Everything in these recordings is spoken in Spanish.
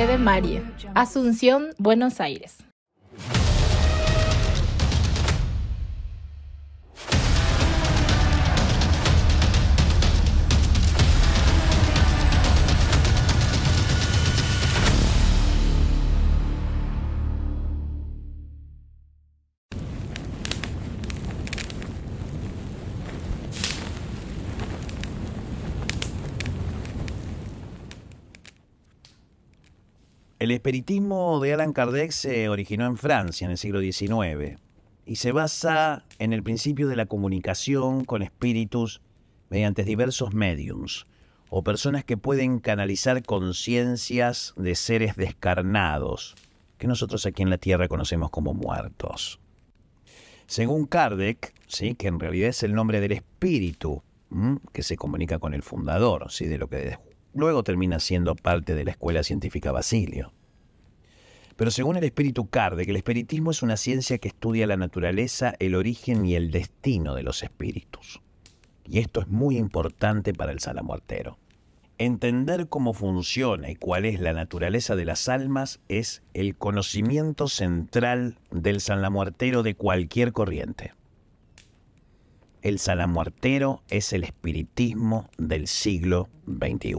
Sede María, Asunción, Buenos Aires. El espiritismo de Allan Kardec se originó en Francia en el siglo XIX y se basa en el principio de la comunicación con espíritus mediante diversos médiums o personas que pueden canalizar conciencias de seres descarnados, que nosotros aquí en la Tierra conocemos como muertos. Según Kardec, ¿sí?, que en realidad es el nombre del espíritu que se comunica con el fundador, ¿sí?, de lo que luego termina siendo parte de la Escuela Científica Basilio. Pero según el espíritu Kardec, el espiritismo es una ciencia que estudia la naturaleza, el origen y el destino de los espíritus. Y esto es muy importante para el salamuertero. Entender cómo funciona y cuál es la naturaleza de las almas es el conocimiento central del salamuertero de cualquier corriente. El salamuertero es el espiritismo del siglo XXI.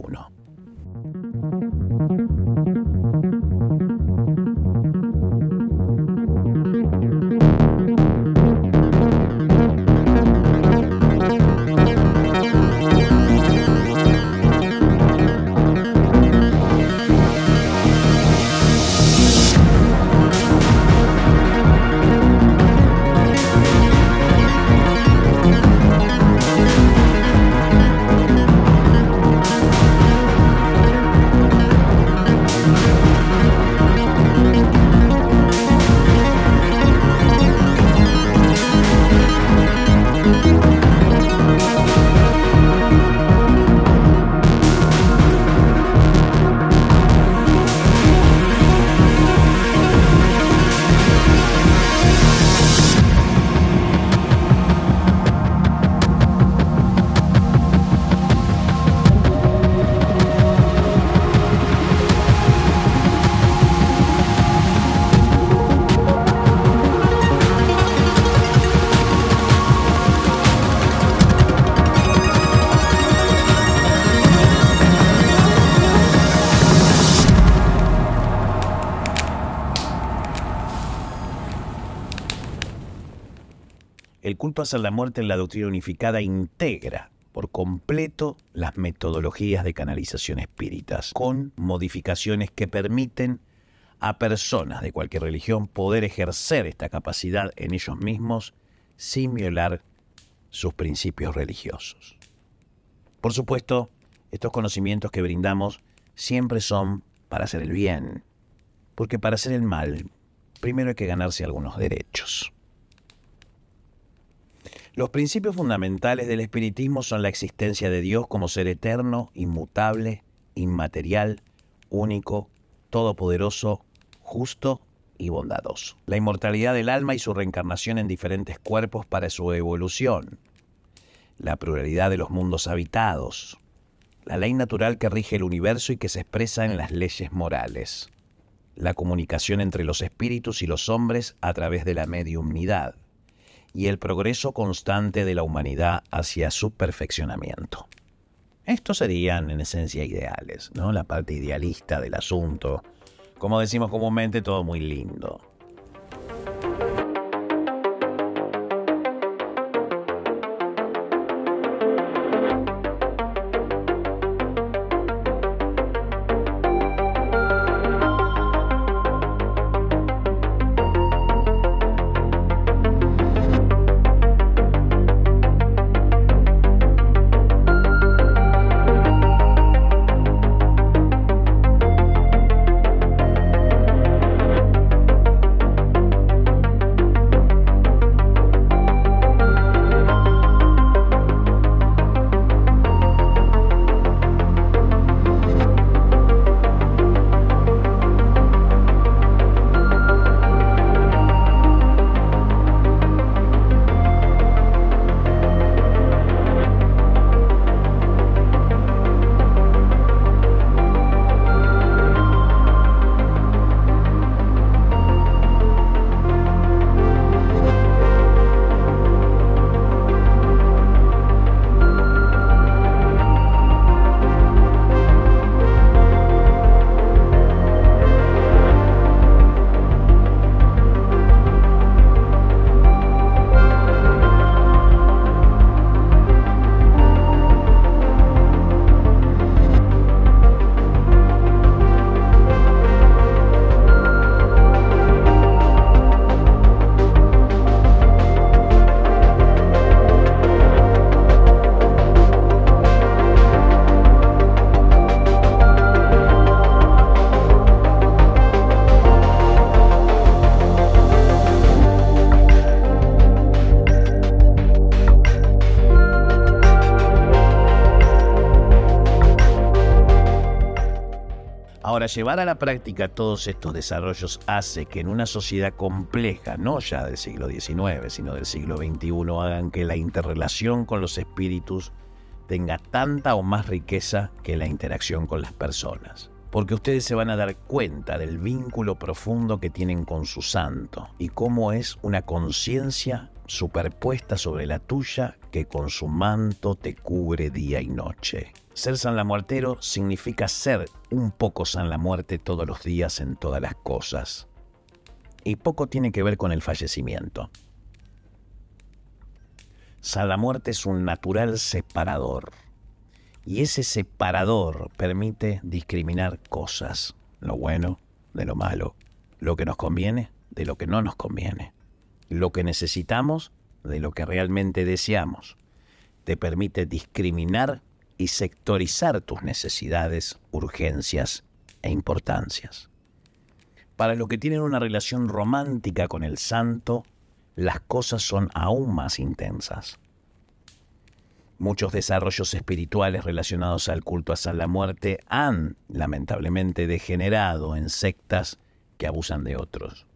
El culto hacia la muerte en la doctrina unificada integra por completo las metodologías de canalización espíritas, con modificaciones que permiten a personas de cualquier religión poder ejercer esta capacidad en ellos mismos sin violar sus principios religiosos. Por supuesto, estos conocimientos que brindamos siempre son para hacer el bien, porque para hacer el mal, primero hay que ganarse algunos derechos. Los principios fundamentales del espiritismo son la existencia de Dios como ser eterno, inmutable, inmaterial, único, todopoderoso, justo y bondadoso. La inmortalidad del alma y su reencarnación en diferentes cuerpos para su evolución. La pluralidad de los mundos habitados. La ley natural que rige el universo y que se expresa en las leyes morales. La comunicación entre los espíritus y los hombres a través de la mediumnidad. Y el progreso constante de la humanidad hacia su perfeccionamiento. Estos serían, en esencia, ideales, ¿no? La parte idealista del asunto. Como decimos comúnmente, todo muy lindo. Ahora, llevar a la práctica todos estos desarrollos hace que en una sociedad compleja, no ya del siglo XIX, sino del siglo XXI, hagan que la interrelación con los espíritus tenga tanta o más riqueza que la interacción con las personas. Porque ustedes se van a dar cuenta del vínculo profundo que tienen con su santo y cómo es una conciencia superpuesta sobre la tuya que con su manto te cubre día y noche. Ser San Lamuertero significa ser un poco San la Muerte todos los días en todas las cosas. Y poco tiene que ver con el fallecimiento. San la Muerte es un natural separador. Y ese separador permite discriminar cosas, lo bueno de lo malo, lo que nos conviene de lo que no nos conviene, lo que necesitamos de lo que realmente deseamos. Te permite discriminar y sectorizar tus necesidades, urgencias e importancias. Para los que tienen una relación romántica con el santo, las cosas son aún más intensas. Muchos desarrollos espirituales relacionados al culto a San la Muerte han, lamentablemente, degenerado en sectas que abusan de otros.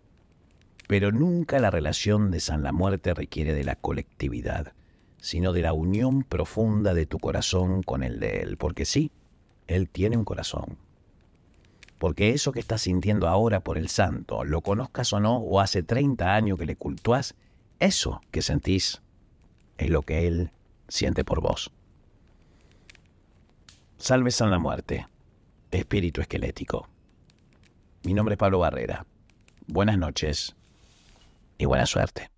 Pero nunca la relación de San la Muerte requiere de la colectividad, sino de la unión profunda de tu corazón con el de él. Porque sí, él tiene un corazón. Porque eso que estás sintiendo ahora por el santo, lo conozcas o no, o hace 30 años que le cultuás, eso que sentís es lo que él siente por vos. Salve San la Muerte, espíritu esquelético. Mi nombre es Pablo Barrera. Buenas noches y buena suerte.